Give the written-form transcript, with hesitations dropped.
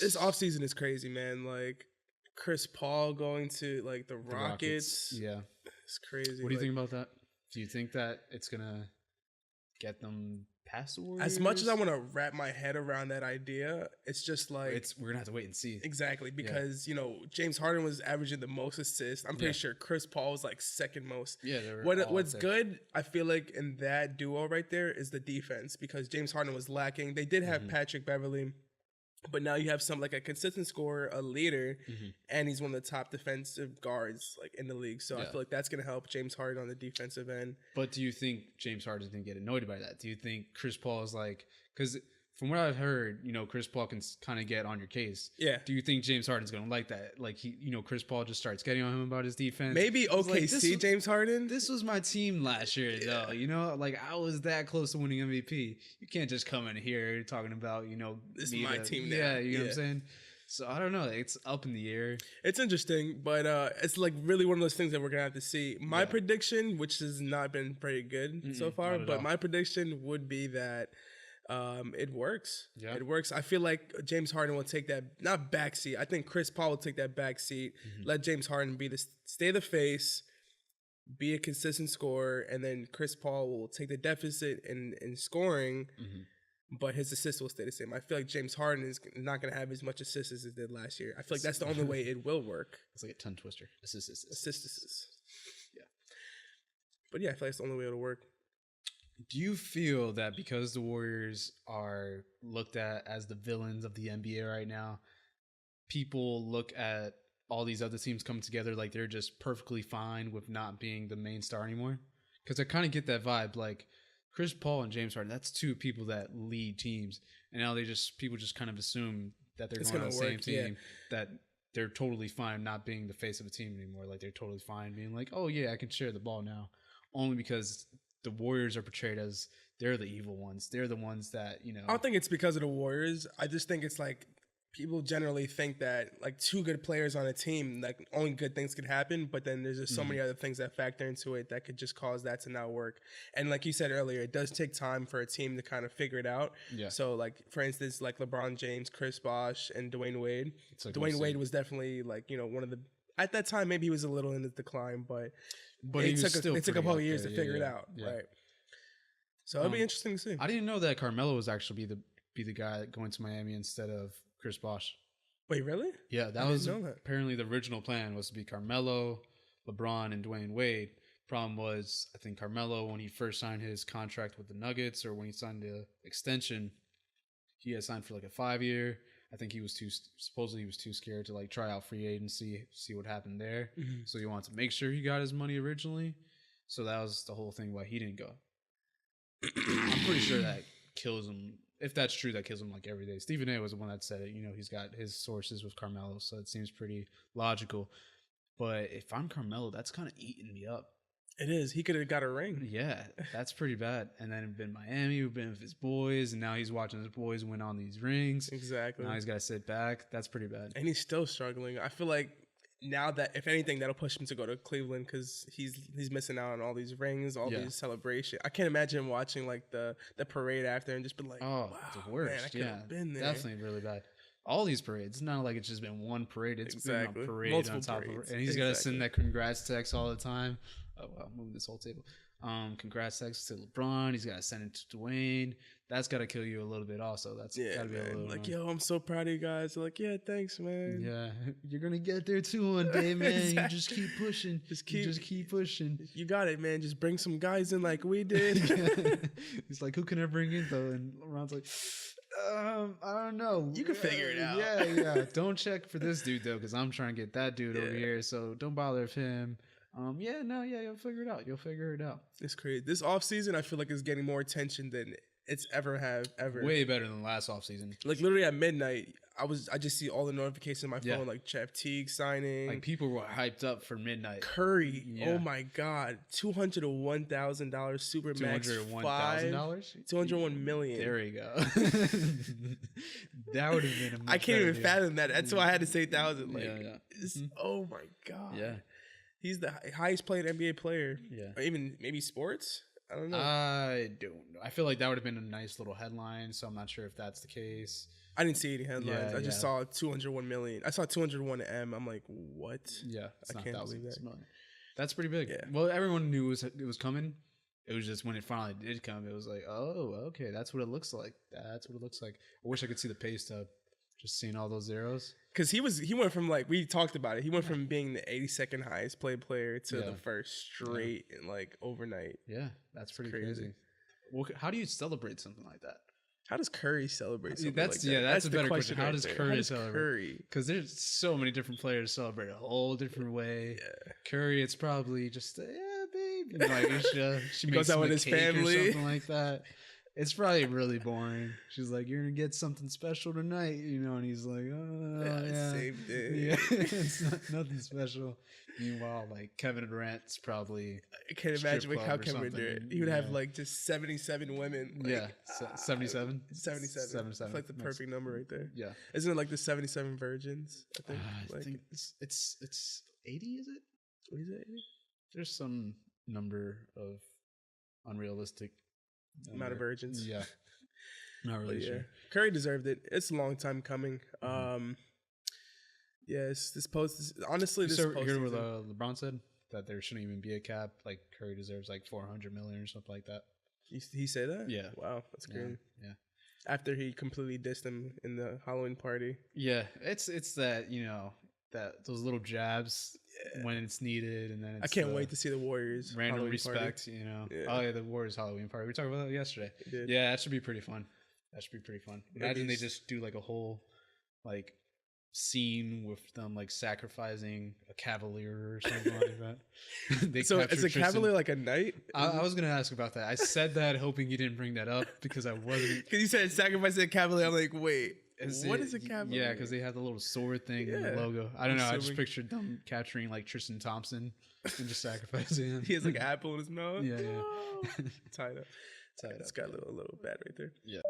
This offseason is crazy, man. Like Chris Paul going to like the Rockets. Yeah. It's crazy. What do you think about that? Do you think that it's gonna get them past the Warriors? As much as I want to wrap my head around that idea, it's just like we're gonna have to wait and see. Exactly, because James Harden was averaging the most assists. I'm pretty sure Chris Paul was like second most. Yeah, what's good, I feel like, in that duo right there is the defense, because James Harden was lacking. They did have Patrick Beverley, but now you have some like a consistent scorer, a leader, and he's one of the top defensive guards like in the league. So I feel like that's gonna help James Harden on the defensive end. But do you think James Harden's gonna get annoyed by that? Do you think Chris Paul is like, because from what I've heard, Chris Paul can kind of get on your case. Yeah. Do you think James Harden's gonna like that? Like Chris Paul just starts getting on him about his defense. Maybe OKC James Harden. This was my team last year, though. Like I was that close to winning MVP. You can't just come in here talking about this is my team now. Yeah, you know what I'm saying. So I don't know. It's up in the air. It's interesting, but it's like really one of those things that we're gonna have to see. My prediction, which has not been pretty good so far, but my prediction would be that it works. Yeah. It works. I feel like James Harden will take that, not backseat. I think Chris Paul will take that backseat. Let James Harden stay the face, be a consistent scorer, and then Chris Paul will take the deficit in scoring, but his assists will stay the same. I feel like James Harden is not going to have as much assists as he did last year. I feel like that's the only way it will work. It's like a tongue twister. Assists. Yeah. But yeah, I feel like it's the only way it'll work. Do you feel that because the Warriors are looked at as the villains of the NBA right now, people look at all these other teams come together like they're just perfectly fine with not being the main star anymore? Because I kind of get that vibe. Like Chris Paul and James Harden, that's two people that lead teams, and now people just kind of assume that they're going on the same team, that they're totally fine not being the face of a team anymore. Like they're totally fine being like, oh yeah, I can share the ball now, only because the Warriors are portrayed as they're the evil ones. They're the ones that, I don't think it's because of the Warriors. I just think it's like people generally think that like two good players on a team, like only good things could happen. But then there's just so many other things that factor into it that could just cause that to not work. And like you said earlier, it does take time for a team to kind of figure it out. Yeah. So like, for instance, like LeBron James, Chris Bosh, and Dwayne Wade. Like Dwayne Wade was definitely like, one of the, at that time, maybe he was a little in the decline, but it took a couple of years to figure it out, right? So it'll be interesting to see. I didn't know that Carmelo was actually be the guy going to Miami instead of Chris Bosh. Wait, really? Yeah, that was apparently the original plan was to be Carmelo, LeBron, and Dwayne Wade. Problem was, I think Carmelo, when he first signed his contract with the Nuggets, or when he signed the extension, he had signed for like a 5-year. I think he was supposedly too scared to like try out free agency, see what happened there. So he wanted to make sure he got his money originally. So that was the whole thing why he didn't go. I'm pretty sure that kills him. If that's true, that kills him like every day. Stephen A was the one that said it. He's got his sources with Carmelo, so it seems pretty logical. But if I'm Carmelo, that's kind of eating me up. It is. He could have got a ring. Yeah, that's pretty bad. And then been Miami, we've been with his boys, and now he's watching his boys win on these rings. Exactly. Now he's got to sit back. That's pretty bad. And he's still struggling. I feel like now that, if anything, that'll push him to go to Cleveland because he's missing out on all these rings, all these celebrations. I can't imagine watching like the parade after and just be like, oh, wow, the worst. Man, I could have been there. Definitely really bad. All these parades. It's not like it's just been one parade. It's been a parade multiple on top of it. And he's got to send that congrats text all the time. Oh, wow, moving this whole table. Congrats text to LeBron. He's got to send it to Dwayne. That's got to kill you a little bit also. That's got to be a little like, yo, I'm so proud of you guys. They're like, yeah, thanks, man. Yeah, you're going to get there too one day, man. Exactly. You just keep pushing. Just keep pushing. You got it, man. Just bring some guys in like we did. He's like, who can I bring in, though? And LeBron's like, I don't know. You can figure it out. Yeah. Don't check for this dude, though, because I'm trying to get that dude over here. So don't bother with him. You'll figure it out. It's crazy. This offseason, I feel like is getting more attention than it's ever. Way better than last offseason. Like literally at midnight, I just see all the notifications on my phone, like Jeff Teague signing. Like people were hyped up for midnight. Curry, oh my God, $201,000 Supermax $201,000? $201 million. There you go. That would have been. I can't even fathom that. That's why I had to say 1,000. Like, oh my God. Yeah. He's the highest paid NBA player. Yeah. Or even maybe sports. I don't know. I don't know. I feel like that would have been a nice little headline, so I'm not sure if that's the case. I didn't see any headlines. I just saw 201 million. I saw 201 M. I'm like, what? Yeah, I can't believe that. That's pretty big. Yeah. Well, everyone knew it was coming. It was just when it finally did come, it was like, oh, okay, that's what it looks like. That's what it looks like. I wish I could see the pay stub, just seeing all those zeros. Because he went from, like, we talked about it. He went from being the 82nd highest paid player to the first straight in, like, overnight. Yeah, that's pretty crazy. Well, how do you celebrate something like that? How does Curry celebrate something like that? Yeah, that's a better question. How does Curry celebrate? Because there's so many different players celebrate a whole different way. Yeah. Curry, it's probably just, babe. Like, she makes out with his family or something like that. It's probably really boring. She's like, "You're gonna get something special tonight," and he's like, "Oh yeah, same day." Yeah, it's nothing special. Meanwhile, like Kevin Durant's probably. I can't imagine how Kevin Durant. He would have like just 77 women. Like, 77. 77. It's like the perfect number right there. Yeah, isn't it like the 77 virgins? I think. I think it's 80. Is it? What is it? 80? There's some number of unrealistic amount of virgins. Yeah. Not really sure. Curry deserved it. It's a long time coming. Yes, this post honestly this post. You heard what LeBron said? That there shouldn't even be a cap. Like Curry deserves like 400 million or something like that. He said that? Yeah. Wow, that's crazy. Yeah. After he completely dissed him in the Halloween party. Yeah, it's that, that those little jabs when it's needed, and then it's I can't wait to see the Warriors random Halloween respect party. Oh yeah, the Warriors Halloween party, we talked about that yesterday. Yeah, that should be pretty fun. Imagine they just do like a whole like scene with them like sacrificing a cavalier or something like that. So it's a cavalier like a knight. I was gonna ask about that. I said that hoping you didn't bring that up because I wasn't. Because you said sacrificing a cavalier. I'm like, wait. What is a cavalier? Yeah, because they have the little sword thing in the logo. I don't know. I just pictured them capturing like Tristan Thompson and just sacrificing him. He has like an apple in his mouth. Yeah. Tied up. It's got a little bad right there. Yeah.